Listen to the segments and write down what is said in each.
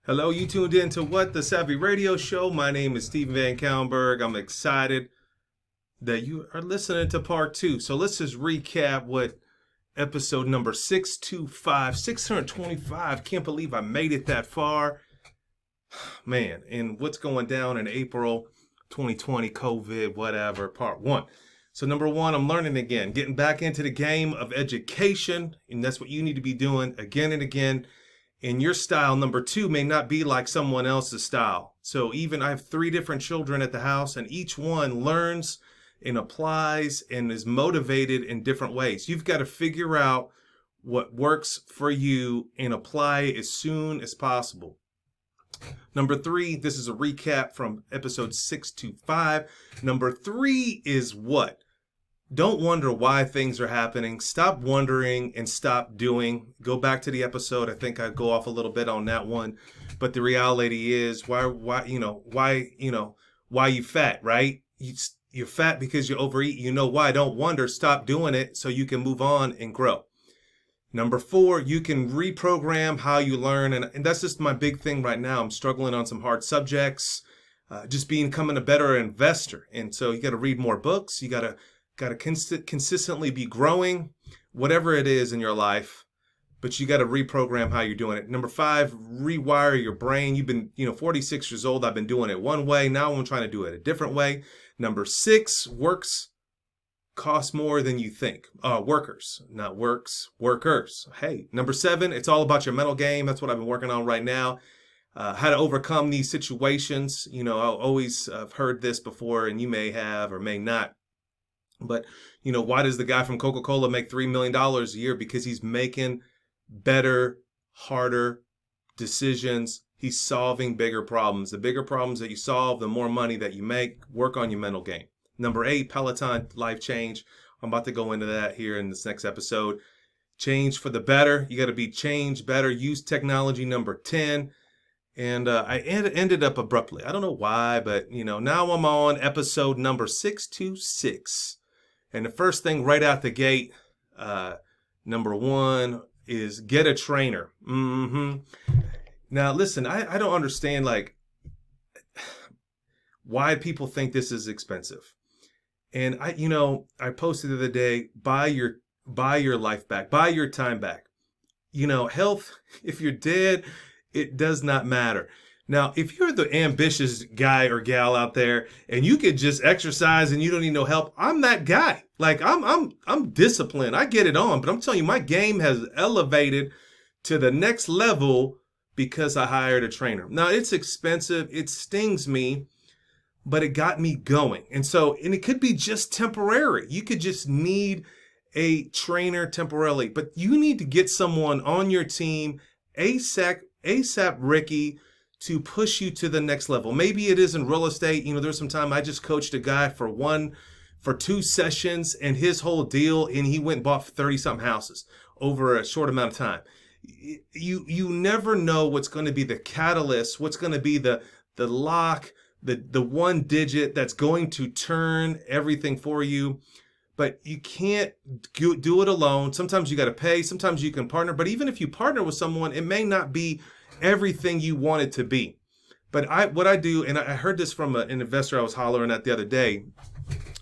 Hello, you tuned in to What the Savvy Radio Show. My name is Steven Van Kallenberg. I'm excited that you are listening to part two. So let's just recap what episode number 625, 625. Can't believe I made it that far. Man, and what's going down in April 2020, COVID, whatever, part one. So number one, I'm learning again, getting back into the game of education, and that's what you need to be doing again and again. And your style, number two, may not be like someone else's style. So even I have 3 different children at the house, and each one learns and applies and is motivated in different ways. You've got to figure out what works for you and apply it as soon as possible. Number 3, this is a recap from episode 625. Number 3 is what? Don't wonder why things are happening. Stop wondering and stop doing. Go back to the episode. I think I go off a little bit on that one. But the reality is why you fat, right? You're fat because you overeat. You know why. Don't wonder. Stop doing it so you can move on and grow. Number 4, you can reprogram how you learn. And that's just my big thing right now. I'm struggling on some hard subjects, just becoming a better investor. And so you got to read more books. You got to consistently be growing, whatever it is in your life, but you got to reprogram how you're doing it. Number 5, rewire your brain. You've been, 46 years old. I've been doing it one way. Now I'm trying to do it a different way. Number 6, works cost more than you think. Workers, not works, workers. Hey, number 7, it's all about your mental game. That's what I've been working on right now. How to overcome these situations. I always have heard this before, and you may have or may not. But, why does the guy from Coca-Cola make $3 million a year? Because he's making better, harder decisions. He's solving bigger problems. The bigger problems that you solve, the more money that you make. Work on your mental game. Number 8, Peloton life change. I'm about to go into that here in this next episode. Change for the better. You got to be changed better. Use technology. Number 10. And I ended up abruptly. I don't know why, but, now I'm on episode number 626. And the first thing right out the gate, number 1 is get a trainer. Now, listen, I don't understand, why people think this is expensive. And I posted the other day, buy your life back, buy your time back. Health, if you're dead, it does not matter. Now, if you're the ambitious guy or gal out there and you could just exercise and you don't need no help, I'm that guy. I'm disciplined. I get it on, but I'm telling you, my game has elevated to the next level because I hired a trainer. Now, it's expensive. It stings me, but it got me going. And it could be just temporary. You could just need a trainer temporarily, but you need to get someone on your team ASAP Ricky to push you to the next level. Maybe it is in real estate. There's some time I just coached a guy for 2 sessions and his whole deal, and he went and bought 30 something houses over a short amount of time. You never know what's going to be the catalyst, what's going to be the lock, the one digit that's going to turn everything for you. But you can't do it alone. Sometimes you got to pay. Sometimes you can partner. But even if you partner with someone, it may not be everything you want it to be. But what I do, and I heard this from an investor I was hollering at the other day.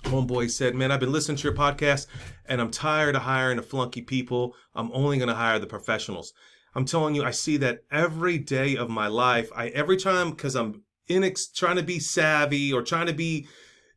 Homeboy said, man, I've been listening to your podcast, and I'm tired of hiring the flunky people. I'm only going to hire the professionals. I'm telling you, I see that every day of my life. Every time, because I'm trying to be savvy or trying to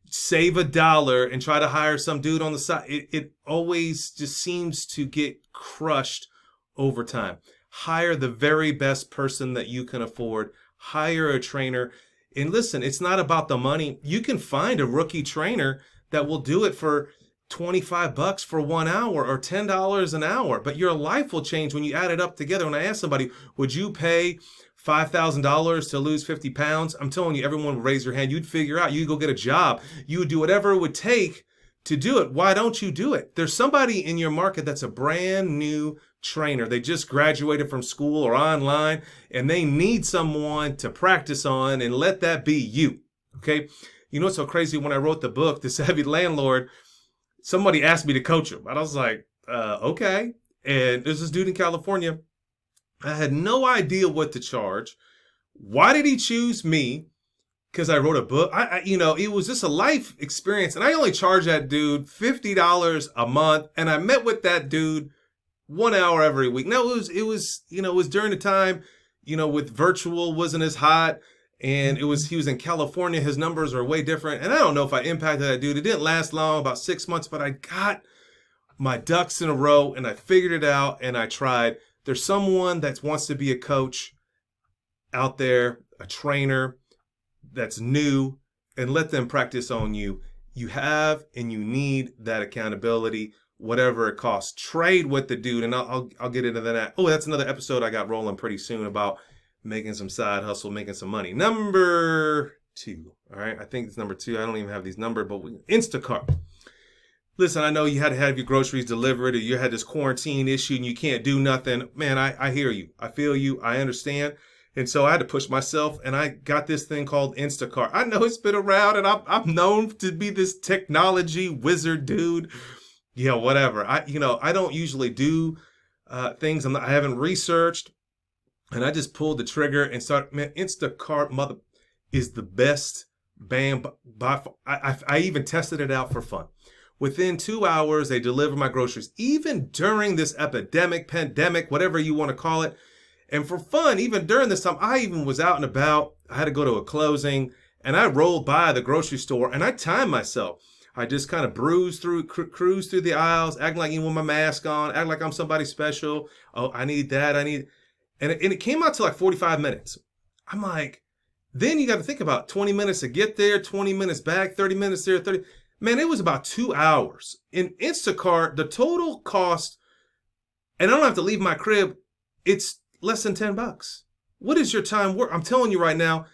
save $1 and try to hire some dude on the side, it always just seems to get crushed over time. Hire the very best person that you can afford. Hire a trainer. And listen, it's not about the money. You can find a rookie trainer that will do it for $25 for 1 hour or $10 an hour. But your life will change when you add it up together. When I ask somebody, would you pay $5,000 to lose 50 pounds? I'm telling you, everyone would raise your hand. You'd figure out, you'd go get a job. You would do whatever it would take to do it. Why don't you do it? There's somebody in your market that's a brand new trainer. They just graduated from school or online, and they need someone to practice on, and let that be you. Okay? What's so crazy? When I wrote the book, The Savvy Landlord, somebody asked me to coach him. And I was like, okay. And there's this dude in California. I had no idea what to charge. Why did he choose me? Because I wrote a book. It was just a life experience. And I only charged that dude $50 a month. And I met with that dude 1 hour every week. Now it was during the time, with virtual wasn't as hot. And he was in California. His numbers are way different. And I don't know if I impacted that dude. It didn't last long, about 6 months, but I got my ducks in a row and I figured it out and I tried. There's someone that wants to be a coach out there, a trainer that's new, and let them practice on you. You have and you need that accountability, whatever it costs. Trade with the dude, and I'll get into that. Oh, that's another episode I got rolling pretty soon about making some side hustle, making some money. Number 2, all right? I think it's number 2. I don't even have these numbered, but Instacart. Listen, I know you had to have your groceries delivered, or you had this quarantine issue and you can't do nothing. Man, I hear you. I feel you. I understand. And so I had to push myself, and I got this thing called Instacart. I know it's been around, and I'm known to be this technology wizard dude. Yeah, whatever. I don't usually do things I haven't researched, and I just pulled the trigger and started. Man, Instacart mother is the best. Bam! I even tested it out for fun. Within 2 hours, they deliver my groceries, even during this epidemic, pandemic, whatever you want to call it. And for fun, even during this time, I even was out and about. I had to go to a closing, and I rolled by the grocery store, and I timed myself. I just kind of cruise through the aisles, acting like with my mask on, act like I'm somebody special. Oh, I need that. And it came out to like 45 minutes. I'm like, then you got to think about 20 minutes to get there, 20 minutes back, 30 minutes there, 30. Man, it was about 2 hours. In Instacart, the total cost, and I don't have to leave my crib, it's less than $10. What is your time worth? I'm telling you right now,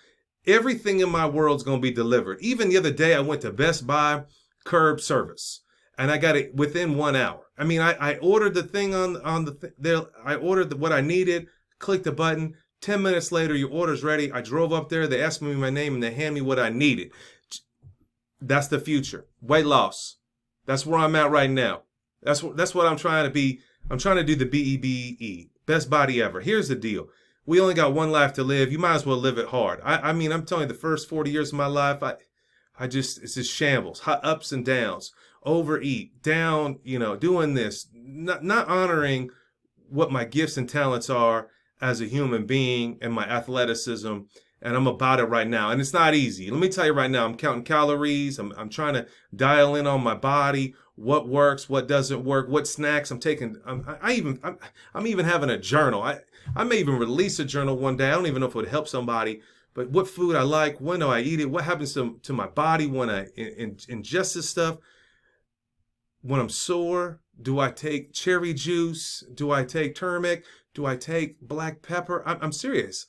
everything in my world's going to be delivered. Even the other day, I went to Best Buy curb service, and I got it within 1 hour. I mean, I ordered the thing on there. I ordered what I needed, clicked the button. 10 minutes later, your order's ready. I drove up there. They asked me my name, and they handed me what I needed. That's the future. Weight loss. That's where I'm at right now. That's what I'm trying to be. I'm trying to do the BEBE. Best body ever. Here's the deal. We only got one life to live. You might as well live it hard. I mean, I'm telling you, the first 40 years of my life, it's just shambles, hot ups and downs, overeat, down, doing this, not honoring what my gifts and talents are as a human being and my athleticism. And I'm about it right now. And it's not easy. Let me tell you right now, I'm counting calories. I'm trying to dial in on my body, what works, what doesn't work, what snacks I'm taking. I'm even having a journal. I may even release a journal one day. I don't even know if it would help somebody, but what food I like, when do I eat it, what happens to my body when I ingest this stuff. When I'm sore, do I take cherry juice? Do I take turmeric? Do I take black pepper? I'm serious.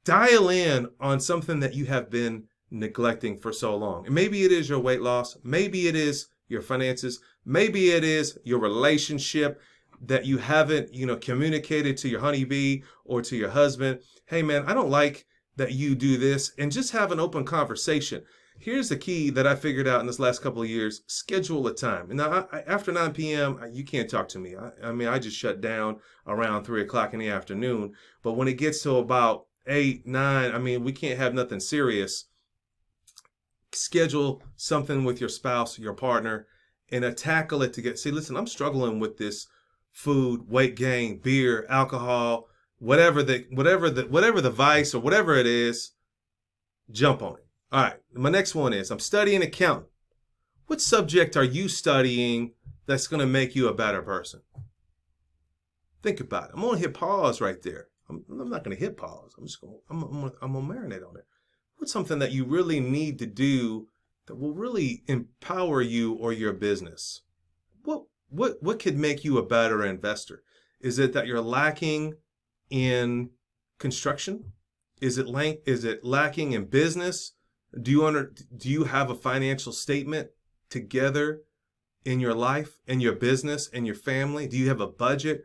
Dial in on something that you have been neglecting for so long. And maybe it is your weight loss. Maybe it is your finances. Maybe it is your relationship that you haven't, communicated to your honeybee or to your husband. Hey, man, I don't like that you do this. And just have an open conversation. Here's the key that I figured out in this last couple of years. Schedule a time. Now, after 9 p.m., you can't talk to me. I just shut down around 3 o'clock in the afternoon. But when it gets to about 8, 9, we can't have nothing serious. Schedule something with your spouse, your partner, and tackle it together. See, listen, I'm struggling with this food, weight gain, beer, alcohol, whatever the vice or whatever it is, jump on it. All right, my next one is I'm studying accounting. What subject are you studying that's going to make you a better person? Think about it. I'm going to hit pause right there. I'm not going to hit pause. I'm going to marinate on it. What's something that you really need to do that will really empower you or your business? What could make you a better investor? Is it that you're lacking in construction? Is it lacking in business? Do you have a financial statement together in your life, in your business, in your family? Do you have a budget?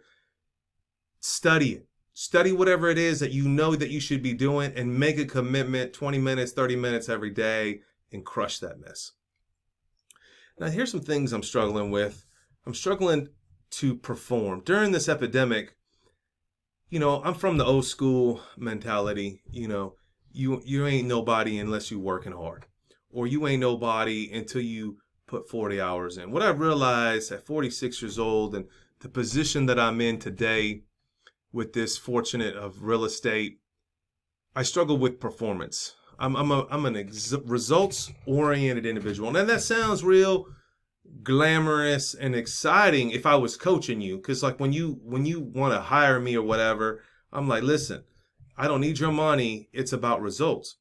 Study it. Study whatever it is that you know that you should be doing and make a commitment, 20 minutes, 30 minutes every day, and crush that mess. Now, here's some things I'm struggling with. I'm struggling to perform. During this epidemic, I'm from the old school mentality. You ain't nobody unless you working hard, or you ain't nobody until you put 40 hours in. What I realized at 46 years old and the position that I'm in today with this fortunate of real estate, I struggle with performance. I'm an results oriented individual, and that sounds real glamorous and exciting if I was coaching you, because like when you want to hire me or whatever, I'm like, listen, I don't need your money. It's about results.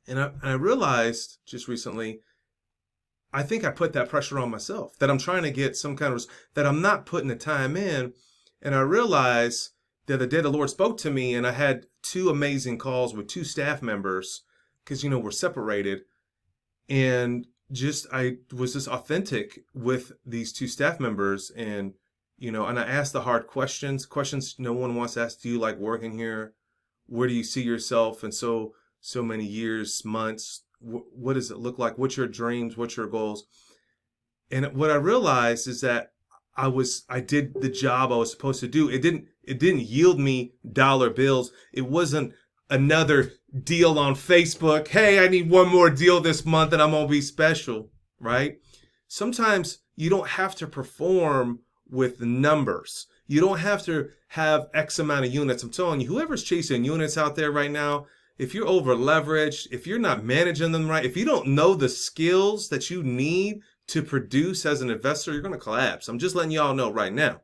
And I realized just recently, I think I put that pressure on myself, that I'm trying to get some kind of that I'm not putting the time in. And I realized that the day the Lord spoke to me, and I had two amazing calls with two staff members because we're separated, and just I was just authentic with these two staff members, and I asked the hard questions no one wants to ask. Do you like working here? Where do you see yourself in so many years, months? What does it look like? What's your dreams? What's your goals? And what I realized is that I did the job I was supposed to do. It didn't yield me dollar bills. It wasn't another deal on Facebook. Hey, I need one more deal this month and I'm gonna be special, right? Sometimes you don't have to perform with numbers. You don't have to have X amount of units. I'm telling you, whoever's chasing units out there right now, if you're over leveraged, if you're not managing them right, if you don't know the skills that you need to produce as an investor, you're going to collapse. I'm just letting y'all know right now.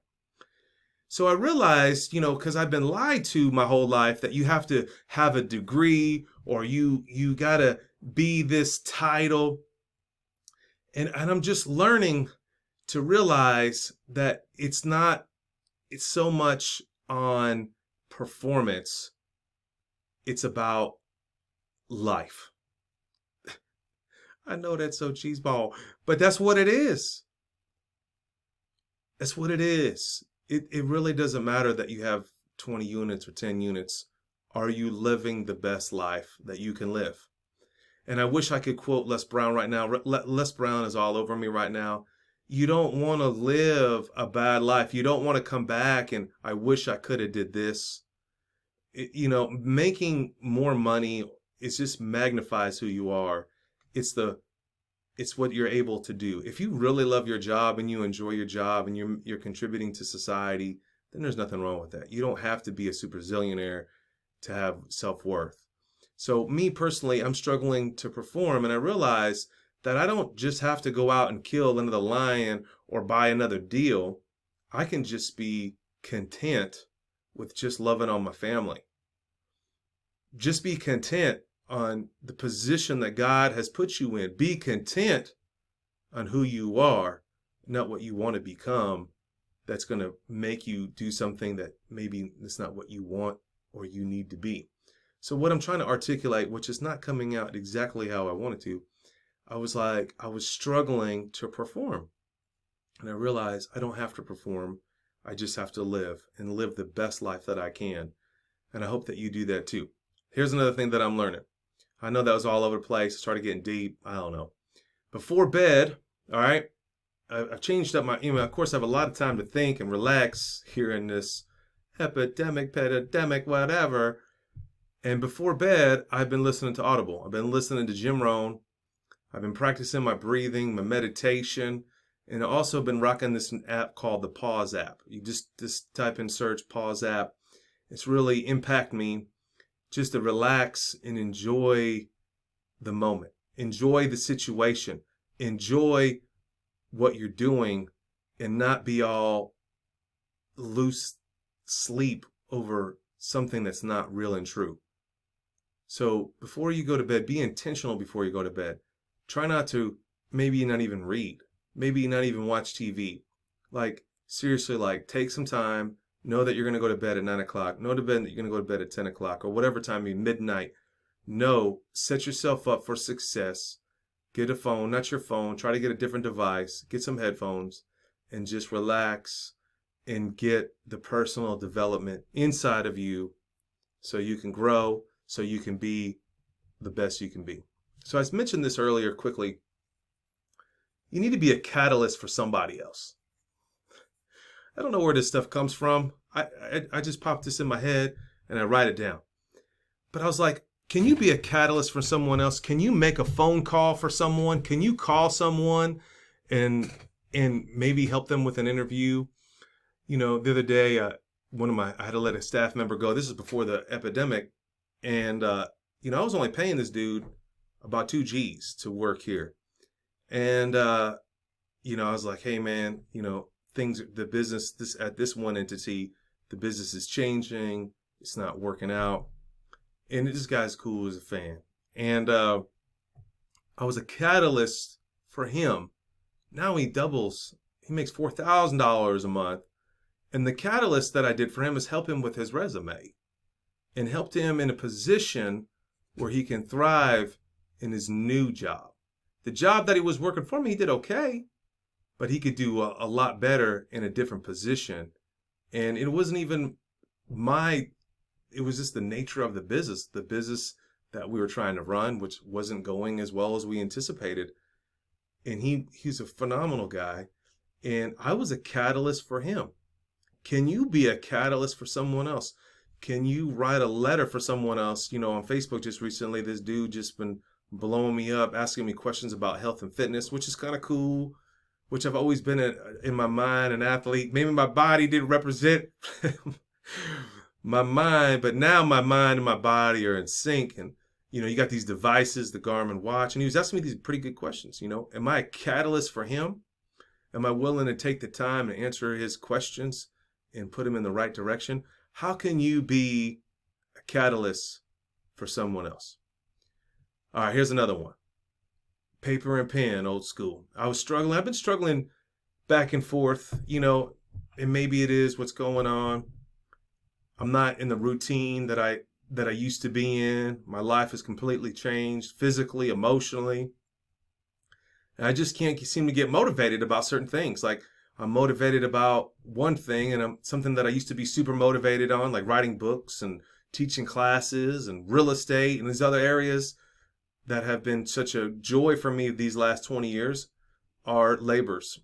So I realized, because I've been lied to my whole life that you have to have a degree or you got to be this title. And I'm just learning to realize that it's so much on performance. It's about life. I know that's so cheeseball, but that's what it is. That's what it is. It really doesn't matter that you have 20 units or 10 units. Are you living the best life that you can live? And I wish I could quote Les Brown right now. Les Brown is all over me right now. You don't want to live a bad life. You don't want to come back and I wish I could have did this. Making more money, it just magnifies who you are. It's what you're able to do. If you really love your job and you enjoy your job and you're contributing to society, then there's nothing wrong with that. You don't have to be a super zillionaire to have self-worth. So me personally, I'm struggling to perform, and I realize that I don't just have to go out and kill another lion or buy another deal. I can just be content with just loving on my family. Just be content on the position that God has put you in. Be content on who you are, not what you want to become. That's going to make you do something that maybe it's not what you want or you need to be. So what I'm trying to articulate, which is not coming out exactly how I wanted to, I was struggling to perform. And I realized I don't have to perform. I just have to live and live the best life that I can. And I hope that you do that too. Here's another thing that I'm learning. I know that was all over the place. I started getting deep. I don't know. Before bed, all right, I've changed up my email. Of course, I have a lot of time to think and relax here in this epidemic, whatever. And before bed, I've been listening to Audible. I've been listening to Jim Rohn. I've been practicing my breathing, my meditation, and I've also been rocking this app called the Pause app. You just type in search Pause app. It's really impacted me just to relax and enjoy the moment. Enjoy the situation. Enjoy what you're doing and not be all loose sleep over something that's not real and true. So before you go to bed, be intentional before you go to bed. Try not to, maybe not even read, maybe not even watch TV. Like, seriously, take some time. Know that you're going to go to bed at 9 o'clock. Know that you're going to go to bed at 10 o'clock or whatever time, midnight. Set yourself up for success. Get a phone, not your phone. Try to get a different device. Get some headphones and just relax and get the personal development inside of you so you can grow, so you can be the best you can be. So I mentioned this earlier quickly. You need to be a catalyst for somebody else. I don't know where this stuff comes from. I just popped this in my head and I write it down. But I was like, can you be a catalyst for someone else? Can you make a phone call for someone? Can you call someone and maybe help them with an interview? You know, the other day, I had to let a staff member go. This is before the epidemic. And, you know, I was only paying this dude about 2 G's to work here. And, you know, I was like, hey, man, you know, the business, at this one entity, the business is changing. It's not working out. And this guy's cool as a fan. And I was a catalyst for him. Now he makes $4,000 a month. And the catalyst that I did for him is help him with his resume and helped him in a position where he can thrive in his new job. The job that he was working for me, he did okay, but he could do a lot better in a different position. And it wasn't even it was just the nature of the business that we were trying to run, which wasn't going as well as we anticipated. And he's a phenomenal guy. And I was a catalyst for him. Can you be a catalyst for someone else? Can you write a letter for someone else? You know, on Facebook just recently, this dude just been blowing me up, asking me questions about health and fitness, which is kind of cool, which I've always been in my mind an athlete. Maybe my body didn't represent my mind, but now my mind and my body are in sync. And, you know, you got these devices, the Garmin watch, and he was asking me these pretty good questions. You know, am I a catalyst for him? Am I willing to take the time to answer his questions and put him in the right direction? How can you be a catalyst for someone else? All right, here's another one. Paper and pen, old school. I was struggling. I've been struggling back and forth, you know, and maybe it is what's going on. I'm not in the routine that I used to be in. My life has completely changed physically, emotionally. And I just can't seem to get motivated about certain things. Like I'm motivated about one thing and I'm something that I used to be super motivated on, like writing books and teaching classes and real estate and these other areas that have been such a joy for me these last 20 years are labors.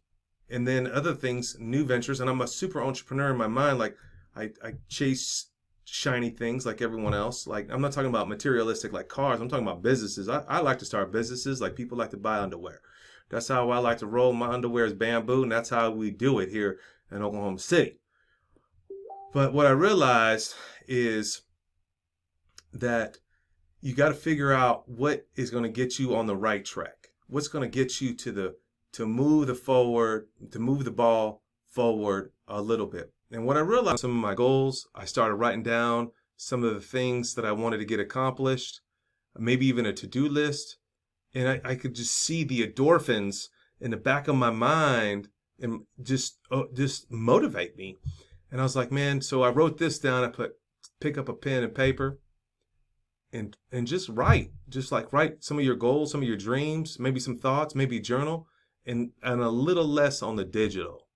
And then other things, new ventures, and I'm a super entrepreneur in my mind. Like I chase shiny things like everyone else. Like I'm not talking about materialistic like cars. I'm talking about businesses. I like to start businesses like people like to buy underwear. That's how I like to roll my underwear is bamboo, and that's how we do it here in Oklahoma City. But what I realized is that you got to figure out what is going to get you on the right track. What's going to get you to move the ball forward a little bit. And what I realized, some of my goals, I started writing down some of the things that I wanted to get accomplished, maybe even a to-do list. And I could just see the endorphins in the back of my mind and just motivate me. And I was like, man, so I wrote this down. Pick up a pen and paper and just write some of your goals, some of your dreams, maybe some thoughts, maybe journal, and a little less on the digital.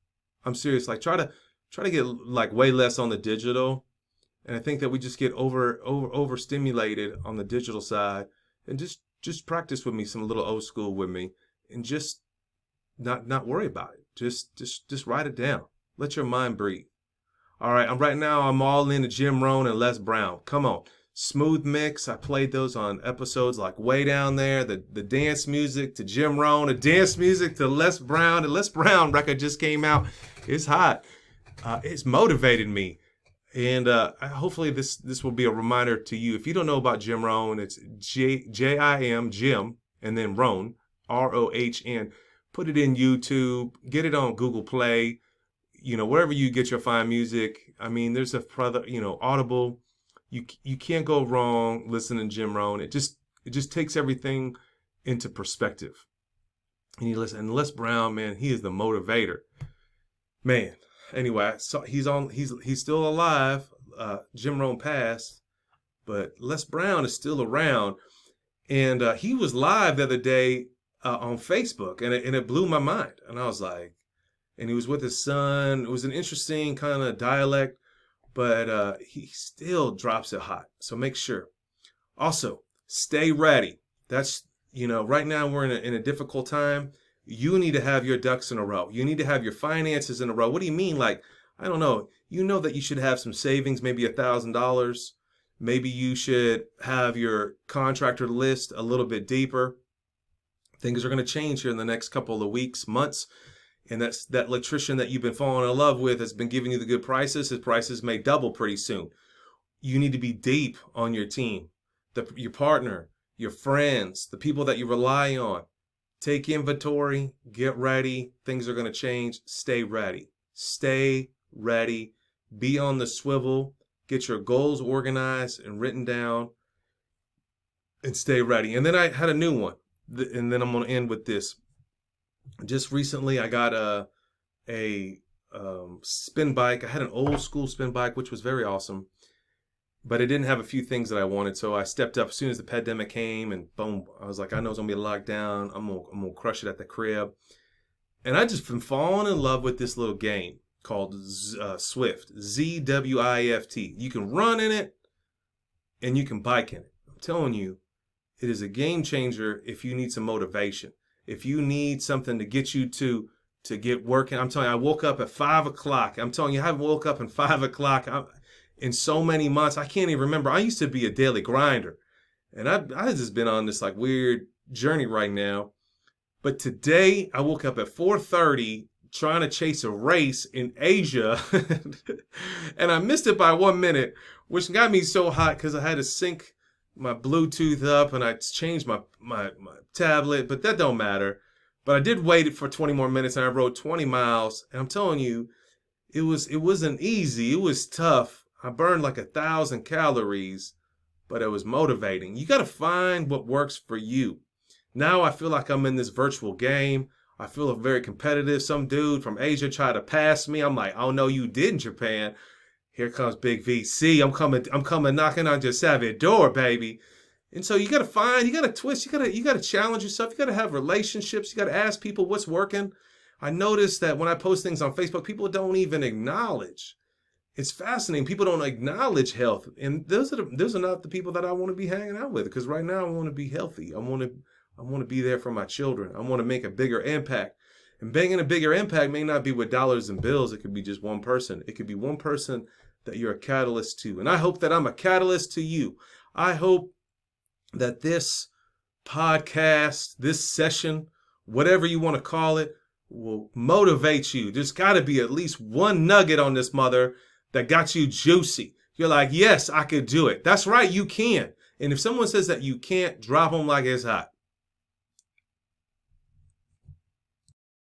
I'm serious. Like try to get like way less on the digital. And I think that we just get overstimulated on the digital side, and just practice with me, some little old school with me, and just not worry about it. Just write it down. Let your mind breathe. All right, I'm all into Jim Rohn and Les Brown. Come on. Smooth mix. I played those on episodes like way down there. The dance music to Jim Rohn, the dance music to Les Brown. The Les Brown record just came out. It's hot. It's motivated me. And hopefully this will be a reminder to you. If you don't know about Jim Rohn, it's Jim, Jim, and then Rohn, Rohn. Put it in YouTube. Get it on Google Play. You know, wherever you get your fine music. I mean, there's Audible. You can't go wrong listening to Jim Rohn. It just takes everything into perspective. And you listen. And Les Brown, man, he is the motivator. Man. Anyway, so he's still alive. Jim Rohn passed, but Les Brown is still around, and he was live the other day on Facebook, and it blew my mind. And I was like, and he was with his son. It was an interesting kind of dialect, but he still drops it hot. So make sure. Also, stay ready. That's right now we're in a difficult time. You need to have your ducks in a row. You need to have your finances in a row. What do you mean? Like, I don't know. You know that you should have some savings, maybe $1,000. Maybe you should have your contractor list a little bit deeper. Things are going to change here in the next couple of weeks, months. And that electrician that you've been falling in love with has been giving you the good prices. His prices may double pretty soon. You need to be deep on your team, your partner, your friends, the people that you rely on. Take inventory, get ready. Things are going to change. Stay ready. Stay ready. Be on the swivel. Get your goals organized and written down and stay ready. And then I had a new one. And then I'm going to end with this. Just recently, I got a spin bike. I had an old school spin bike, which was very awesome, but it didn't have a few things that I wanted. So I stepped up as soon as the pandemic came, and boom, I was like, I know it's gonna be a lockdown. I'm gonna crush it at the crib. And I just been falling in love with this little game called Zwift, ZWIFT. You can run in it, and you can bike in it. I'm telling you, it is a game changer if you need some motivation. If you need something to get you to get working. I'm telling you, I woke up at 5 o'clock. I'm telling you, I haven't woke up in 5 o'clock in so many months. I can't even remember. I used to be a daily grinder. And I've just been on this like weird journey right now. But today I woke up at 4:30 trying to chase a race in Asia. And I missed it by 1 minute, which got me so hot because I had to sync my Bluetooth up and I changed my tablet, but that don't matter. But I did wait for 20 more minutes and I rode 20 miles. And I'm telling you, it wasn't easy. It was tough. I burned like 1,000 calories, but it was motivating. You got to find what works for you. Now I feel like I'm in this virtual game. I feel very competitive. Some dude from Asia tried to pass me. I'm like, oh no, you didn't, Japan. Here comes Big VC. I'm coming knocking on your savage door, baby. And so you got to twist, you got to challenge yourself. You got to have relationships. You got to ask people what's working. I noticed that when I post things on Facebook, people don't even acknowledge. It's fascinating. People don't acknowledge health. And those are not the people that I want to be hanging out with, because right now I want to be healthy. I want to be there for my children. I want to make a bigger impact. And making a bigger impact may not be with dollars and bills. It could be just one person. It could be one person that you're a catalyst to. And I hope that I'm a catalyst to you. I hope that this podcast, this session, whatever you want to call it, will motivate you. There's got to be at least one nugget on this mother that got you juicy. You're like, yes, I could do it. That's right, you can. And if someone says that you can't, drop them like it's hot.